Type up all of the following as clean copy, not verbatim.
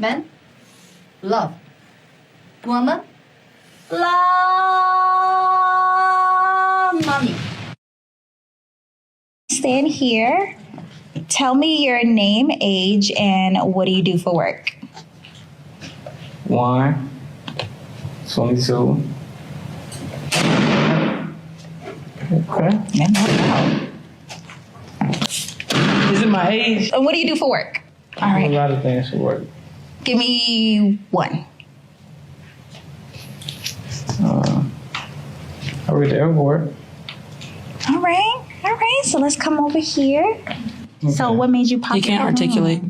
Men love. Woman love money. Stand here. Tell me your name, age, and what do you do for work? 1, 22. Okay. Is it my age? And what do you do for work? All A right. lot of things for work. Give me one. I work at the airport. All right. All right. So let's come over here. Okay. So what made you pop? He can't articulate.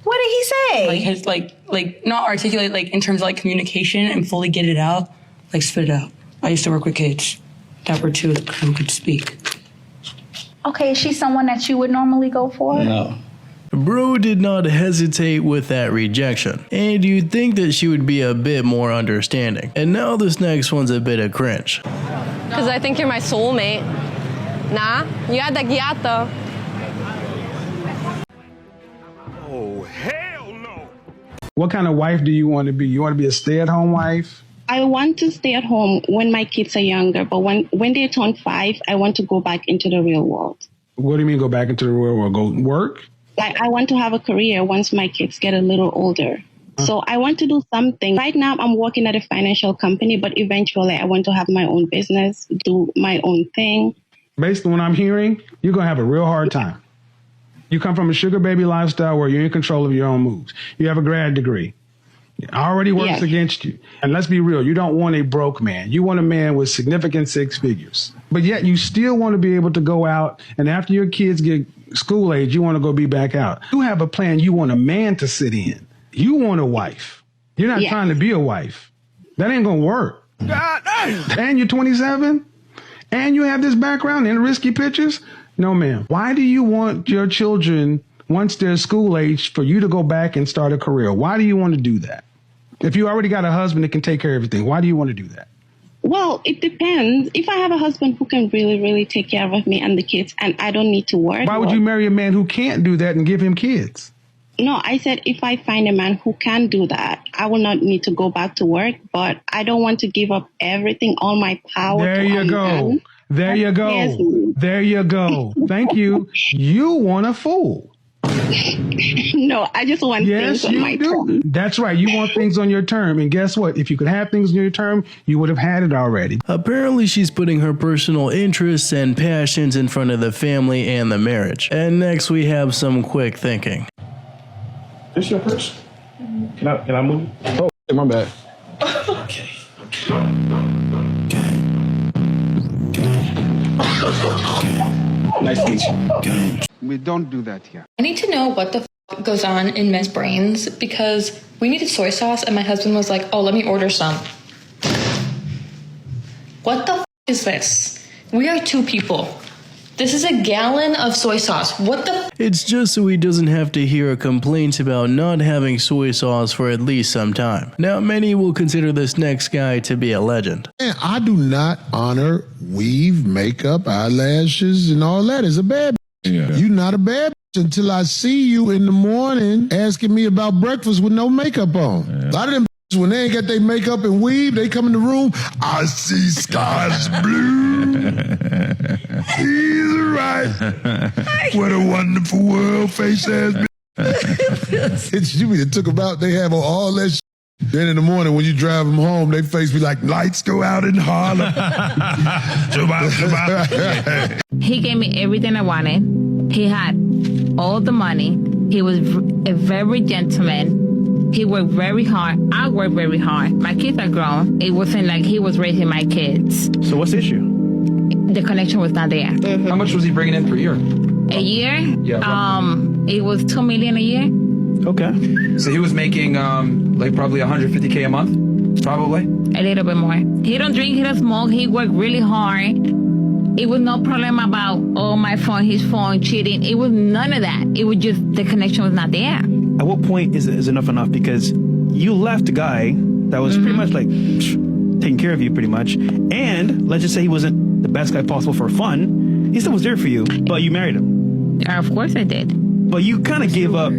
What did he say? Like his like not articulate like in terms of like communication and fully get it out, like spit it out. I used to work with kids that were too who could speak. Okay, is she someone that you would normally go for? No. Bro did not hesitate with that rejection, and you'd think that she would be a bit more understanding. And now this next one's a bit of cringe. Because I think you're my soulmate. Nah, yada yada. Oh, hell no. What kind of wife do you want to be? You want to be a stay-at-home wife? I want to stay at home when my kids are younger, but when they turn 5, I want to go back into the real world. What do you mean go back into the real world? Go work? Like, I want to have a career once my kids get a little older. So I want to do something. Right now, I'm working at a financial company, but eventually I want to have my own business, do my own thing. Based on what I'm hearing, you're going to have a real hard time. You come from a sugar baby lifestyle where you're in control of your own moves. You have a grad degree. It already works Yes. against you. And let's be real, you don't want a broke man. You want a man with significant 6 figures. But yet you still want to be able to go out, and after your kids get school age, you want to go be back out. You have a plan. You want a man to sit in. You want a wife. You're not Yes. trying to be a wife. That ain't going to work. God damn. And you're 27? And you have this background in risky pictures? No, ma'am. Why do you want your children, once they're school age, for you to go back and start a career? Why do you want to do that? If you already got a husband that can take care of everything, why do you want to do that? Well, it depends. If I have a husband who can really, really take care of me and the kids, and I don't need to work. Why would you marry a man who can't do that and give him kids? No, I said if I find a man who can do that, I will not need to go back to work, but I don't want to give up everything, all my power. There to you a go. man. There you Yes. go. There you go. Thank you. You want a fool. No, I just want Yes, things on you my do. terms. That's right. You want things on your term. And guess what? If you could have things on your term, you would have had it already. Apparently she's putting her personal interests and passions in front of the family and the marriage. And next we have some quick thinking. This your purse? Can I move? Oh, my bad. Okay. Nice to meet you. We don't do that here. I need to know what the goes on in men's brains because we needed soy sauce and my husband was like, oh, let me order some. What the is this? We are 2 people. This is a gallon of soy sauce. What the It's just so he doesn't have to hear complaints about not having soy sauce for at least some time. Now, many will consider this next guy to be a legend. Man, I do not honor weave, makeup, eyelashes, and all that as a bad bitch. Yeah. You're not a bad bitch until I see you in the morning asking me about breakfast with no makeup on. Yeah. A lot of them bitches, when they ain't got their makeup and weave, they come in the room, I see skies blue. He's right. What a wonderful world, face ass bitch. It's you that took them out, they have all that shit. Then in the morning when you drive them home, they face be like, lights go out in Harlem. He gave me everything I wanted. He had all the money. He was a very gentleman. He worked very hard. I worked very hard. My kids are grown. It wasn't like he was raising my kids. So what's the issue? The connection was not there. How much was he bringing in per year? A year? Yeah. It was $2 million a year. Okay. So he was making like probably $150K a month, probably. A little bit more. He don't drink, he don't smoke, he worked really hard. It was no problem about, oh, my phone, his phone, cheating. It was none of that. It was just the connection was not there. At what point is enough enough? Because you left a guy that was pretty much like taking care of you pretty much. And let's just say he wasn't the best guy possible for fun. He still was there for you, but you married him. Of course I did. But you kind of gave up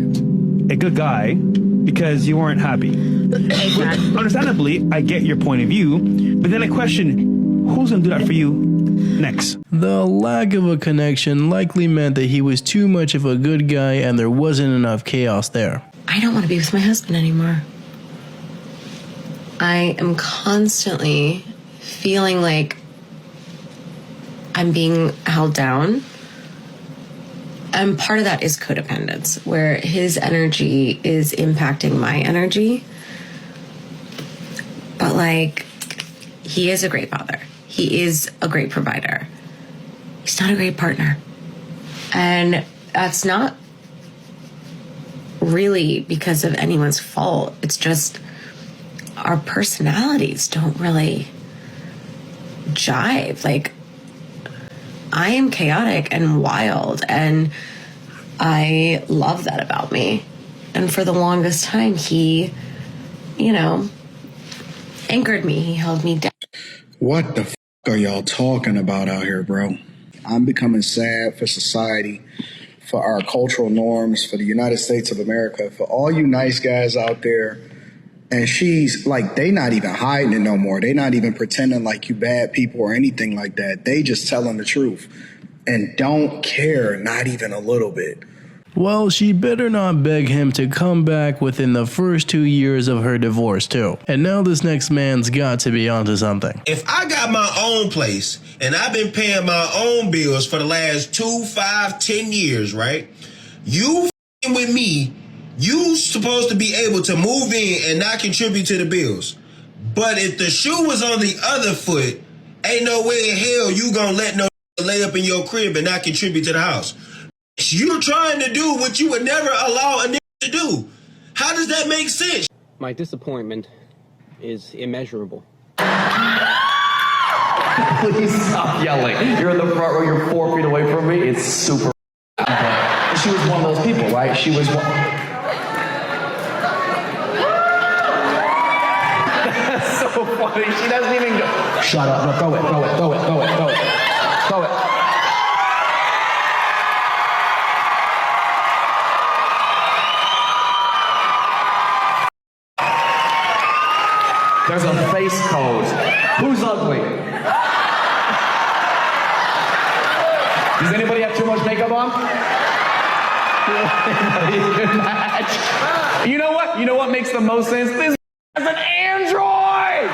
a good guy because you weren't happy. Exactly. Understandably, I get your point of view, but then I question, who's going to do that for you next? The lack of a connection likely meant that he was too much of a good guy and there wasn't enough chaos there. I don't want to be with my husband anymore. I am constantly feeling like I'm being held down. And part of that is codependence, where his energy is impacting my energy. But like, he is a great father. He is a great provider. He's not a great partner. And that's not really because of anyone's fault. It's just our personalities don't really jive. Like, I am chaotic and wild, and I love that about me. And for the longest time, he, anchored me. He held me down. What the are y'all talking about out here, bro? I'm becoming sad for society, for our cultural norms, for the United States of America, for all you nice guys out there. And she's like, they not even hiding it no more. They not even pretending like you bad people or anything like that. They just telling the truth and don't care, not even a little bit. Well, she better not beg him to come back within the first 2 years of her divorce too. And now this next man's got to be onto something. If I got my own place and I've been paying my own bills for the last 2, 5, 10 years, right? You f***ing with me, you supposed to be able to move in and not contribute to the bills. But if the shoe was on the other foot, ain't no way in hell you gonna let no lay up in your crib and not contribute to the house. You're trying to do what you would never allow a nigga to do. How does that make sense? My disappointment is immeasurable. Please stop yelling. You're in the front row, you're 4 feet away from me. It's super. She was one of those people, right? She was one. That's so funny. She doesn't even go. Shut up. No, throw it. There's a face code. Who's ugly? Does anybody have too much makeup on? You know what? You know what makes the most sense? This is an android!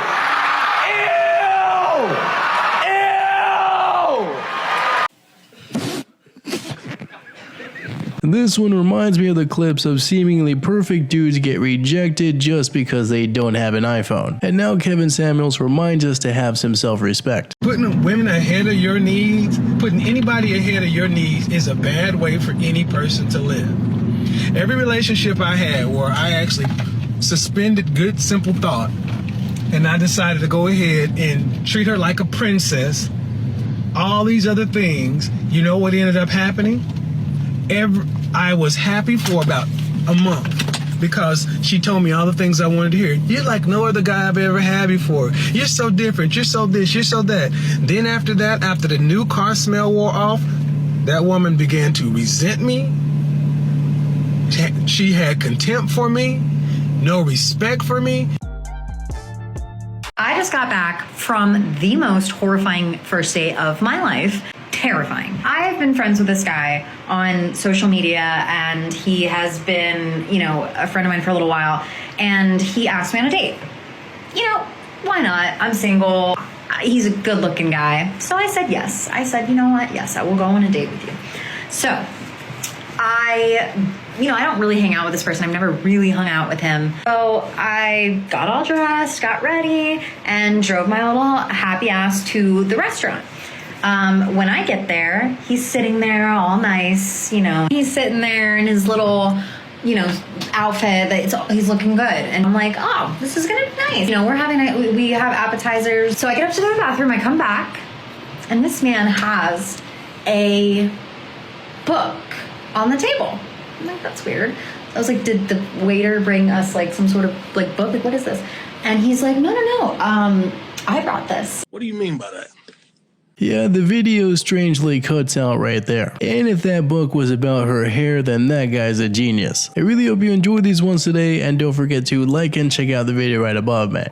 This one reminds me of the clips of seemingly perfect dudes get rejected just because they don't have an iPhone. And now Kevin Samuels reminds us to have some self-respect. Putting women ahead of your needs, putting anybody ahead of your needs is a bad way for any person to live. Every relationship I had where I actually suspended good, simple thought, and I decided to go ahead and treat her like a princess, all these other things, you know what ended up happening? I was happy for about a month because she told me all the things I wanted to hear. You're like no other guy I've ever had before. You're so different. You're so this. You're so that. Then after that, after the new car smell wore off, that woman began to resent me. She had contempt for me, no respect for me. I just got back from the most horrifying first date of my life. Terrifying. I have been friends with this guy on social media, and he has been, a friend of mine for a little while, and he asked me on a date. Why not? I'm single. He's a good looking guy. So I said yes. I said, you know what? Yes, I will go on a date with you. So I don't really hang out with this person. I've never really hung out with him. So I got all dressed, got ready, and drove my little happy ass to the restaurant. When I get there, he's sitting there all nice, he's sitting there in his little, outfit that he's looking good. And I'm like, oh, this is gonna be nice. We have appetizers. So I get up to the bathroom, I come back, and this man has a book on the table. I'm like, that's weird. I was like, did the waiter bring us like some sort of like book? Like, what is this? And he's like, no. I brought this. What do you mean by that? Yeah, the video strangely cuts out right there. And if that book was about her hair, then that guy's a genius. I really hope you enjoyed these ones today, and don't forget to like and check out the video right above, man.